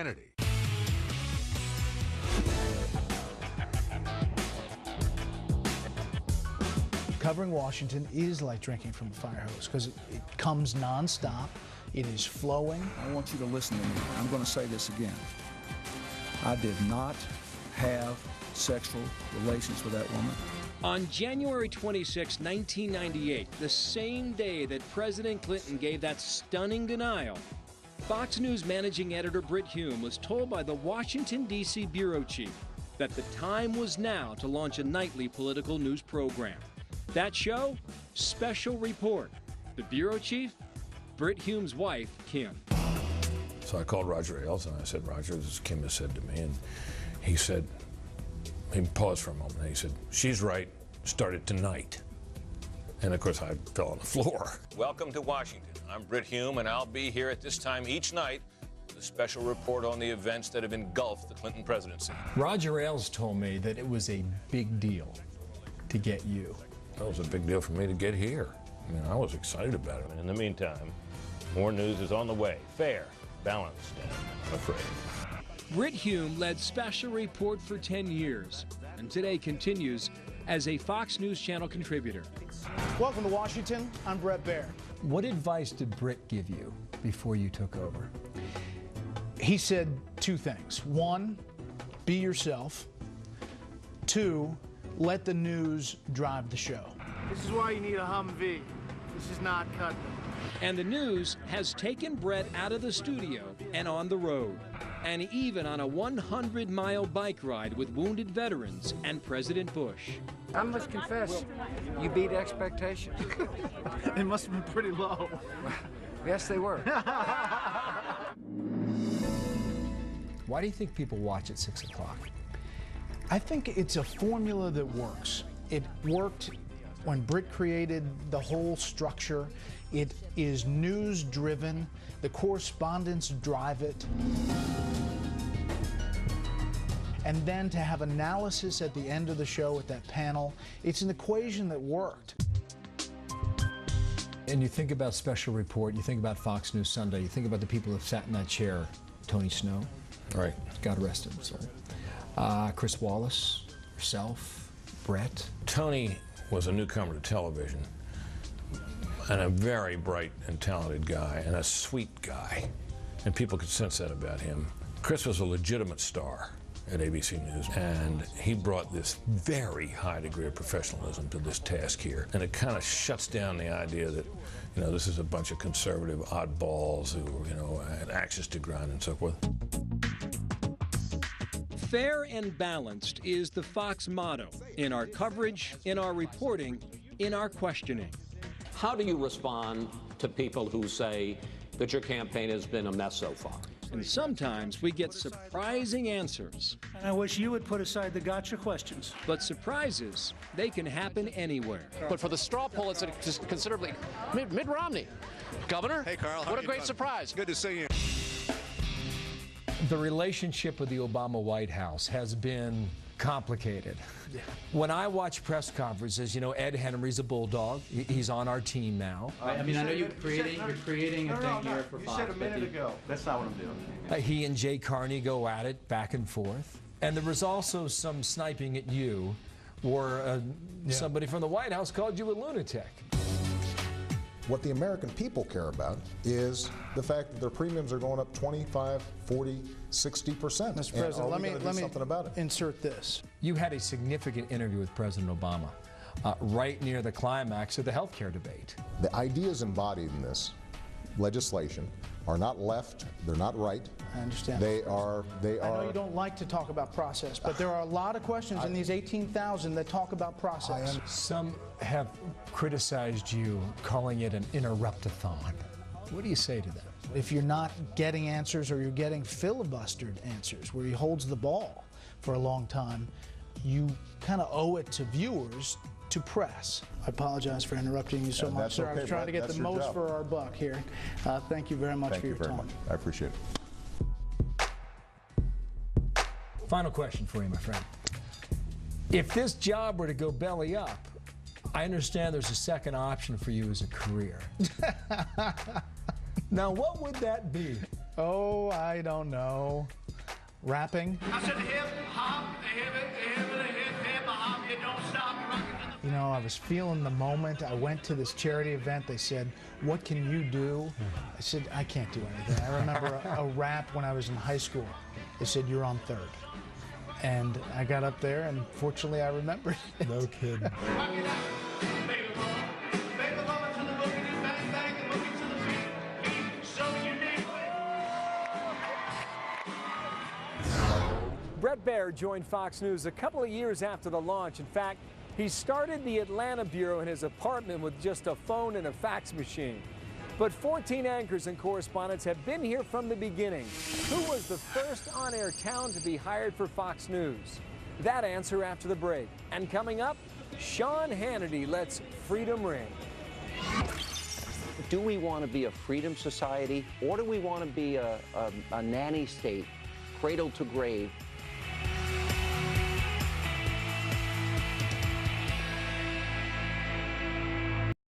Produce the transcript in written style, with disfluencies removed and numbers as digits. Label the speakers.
Speaker 1: Hannity.
Speaker 2: Covering Washington is like drinking from a fire hose because it comes nonstop. It is flowing.
Speaker 3: I want you to listen to me. I'm going to say this again. I did not have sexual relations with that woman.
Speaker 4: On January 26, 1998, the same day that President Clinton gave that stunning denial, Fox News managing editor Bret Baier was told by the Washington, D.C. bureau chief that the time was now to launch a nightly political news program. That show, Special Report. The bureau chief, Bret Baier's wife, Kim.
Speaker 5: So I called Roger Ailes and I said, Roger, this is Kim has said to me, and he said, he paused for a moment, and he said, she's right, start it tonight. And of course I fell on the floor. Welcome to Washington. I'm Bret Baier, and I'll be here at this time each night with a special report on the events that have engulfed the Clinton presidency.
Speaker 6: Roger Ailes told me that it was a big deal to get you.
Speaker 5: That was a big deal for me to get here. I mean, I was excited about it. And in the meantime, more news is on the way. Fair, balanced, and unafraid.
Speaker 4: Bret Baier led Special Report for 10 years and today continues as a Fox News Channel contributor.
Speaker 2: Welcome to Washington. I'm Bret Baier.
Speaker 6: What advice did Bret give you before you took over?
Speaker 2: He said two things. One, be yourself. Two, let the news drive the show.
Speaker 7: This is why you need a Humvee. This is not cutting.
Speaker 4: And the news has taken Bret out of the studio and on the road, and even on a 100-mile bike ride with wounded veterans and President Bush.
Speaker 8: I must confess, you beat expectations.
Speaker 7: They must have been pretty low.
Speaker 8: Yes, they were.
Speaker 6: Why do you think people watch at 6 o'clock?
Speaker 2: I think it's a formula that works. It worked when Bret created the whole structure. It is news-driven. The correspondents drive it. And then to have analysis at the end of the show with that panel, it's an equation that worked.
Speaker 6: And you think about Special Report, you think about Fox News Sunday, you think about the people who have sat in that chair. Tony Snow.
Speaker 5: Right.
Speaker 6: God rest him. So. Chris Wallace, yourself, Bret.
Speaker 5: Tony was a newcomer to television and a very bright and talented guy and a sweet guy, and people could sense that about him. Chris was a legitimate star at ABC News, and he brought this very high degree of professionalism to this task here, and it kind of shuts down the idea that, you know, this is a bunch of conservative oddballs who, you know, had axes to grind and so forth.
Speaker 4: Fair and balanced is the Fox motto in our coverage, in our reporting, in our questioning.
Speaker 9: How do you respond to people who say that your campaign has been a mess so far?
Speaker 4: And sometimes we get surprising answers.
Speaker 7: And I wish you would put aside the gotcha questions.
Speaker 4: But surprises, they can happen anywhere.
Speaker 10: But for the straw poll, it's just considerably. Mitt Romney, Governor.
Speaker 1: Hey, Carl.
Speaker 10: What a great surprise.
Speaker 1: Good to see you.
Speaker 6: The relationship with the Obama White House has been complicated. Yeah. When I watch press conferences, you know, Ed Henry's a bulldog. He's on our team now.
Speaker 11: I mean, I know you're creating a thing here for Fox.
Speaker 7: You said a minute ago. That's not what I'm doing.
Speaker 6: He and Jay Carney go at it back and forth. And there was also some sniping at you where somebody from the White House called you a lunatic.
Speaker 12: What the American people care about is the fact that their premiums are going up 25, 40, 60%.
Speaker 2: Mr. President, let me
Speaker 12: something about it.
Speaker 2: Insert this.
Speaker 6: You had a significant interview with President Obama right near the climax of the health care debate.
Speaker 12: The ideas embodied in this legislation are not left, they're not right.
Speaker 2: I understand.
Speaker 12: They are.
Speaker 2: I know you don't like to talk about process, but there are a lot of questions in these 18,000 that talk about process.
Speaker 6: Some have criticized you, calling it an interrupt-a-thon. What do you say to them?
Speaker 2: If you're not getting answers or you're getting filibustered answers where he holds the ball for a long time, you kind of owe it to viewers to press. I apologize for interrupting you so much, sir. I was trying to get the most for our buck here. Thank you very much for your time.
Speaker 12: Thank you very much. I appreciate it.
Speaker 6: Final question for you, my friend. If this job were to go belly up, I understand there's a second option for you as a career. Now, what would that be?
Speaker 2: Oh, I don't know. Rapping.
Speaker 7: I said hip hop, hip hop, you don't stop rocking to the...
Speaker 2: You know, I was feeling the moment. I went to this charity event. They said, "What can you do?" I said, "I can't do anything." I remember a rap when I was in high school. They said, "You're on third." And I got up there, and fortunately, I remembered it.
Speaker 6: No kidding.
Speaker 4: Bret Baier joined Fox News a couple of years after the launch. In fact, he started the Atlanta bureau in his apartment with just a phone and a fax machine. But 14 anchors and correspondents have been here from the beginning. Who was the first on-air talent to be hired for Fox News? That answer after the break. And coming up, Sean Hannity lets freedom ring.
Speaker 1: Do we want to be a freedom society, or do we want to be a nanny state, cradle to grave,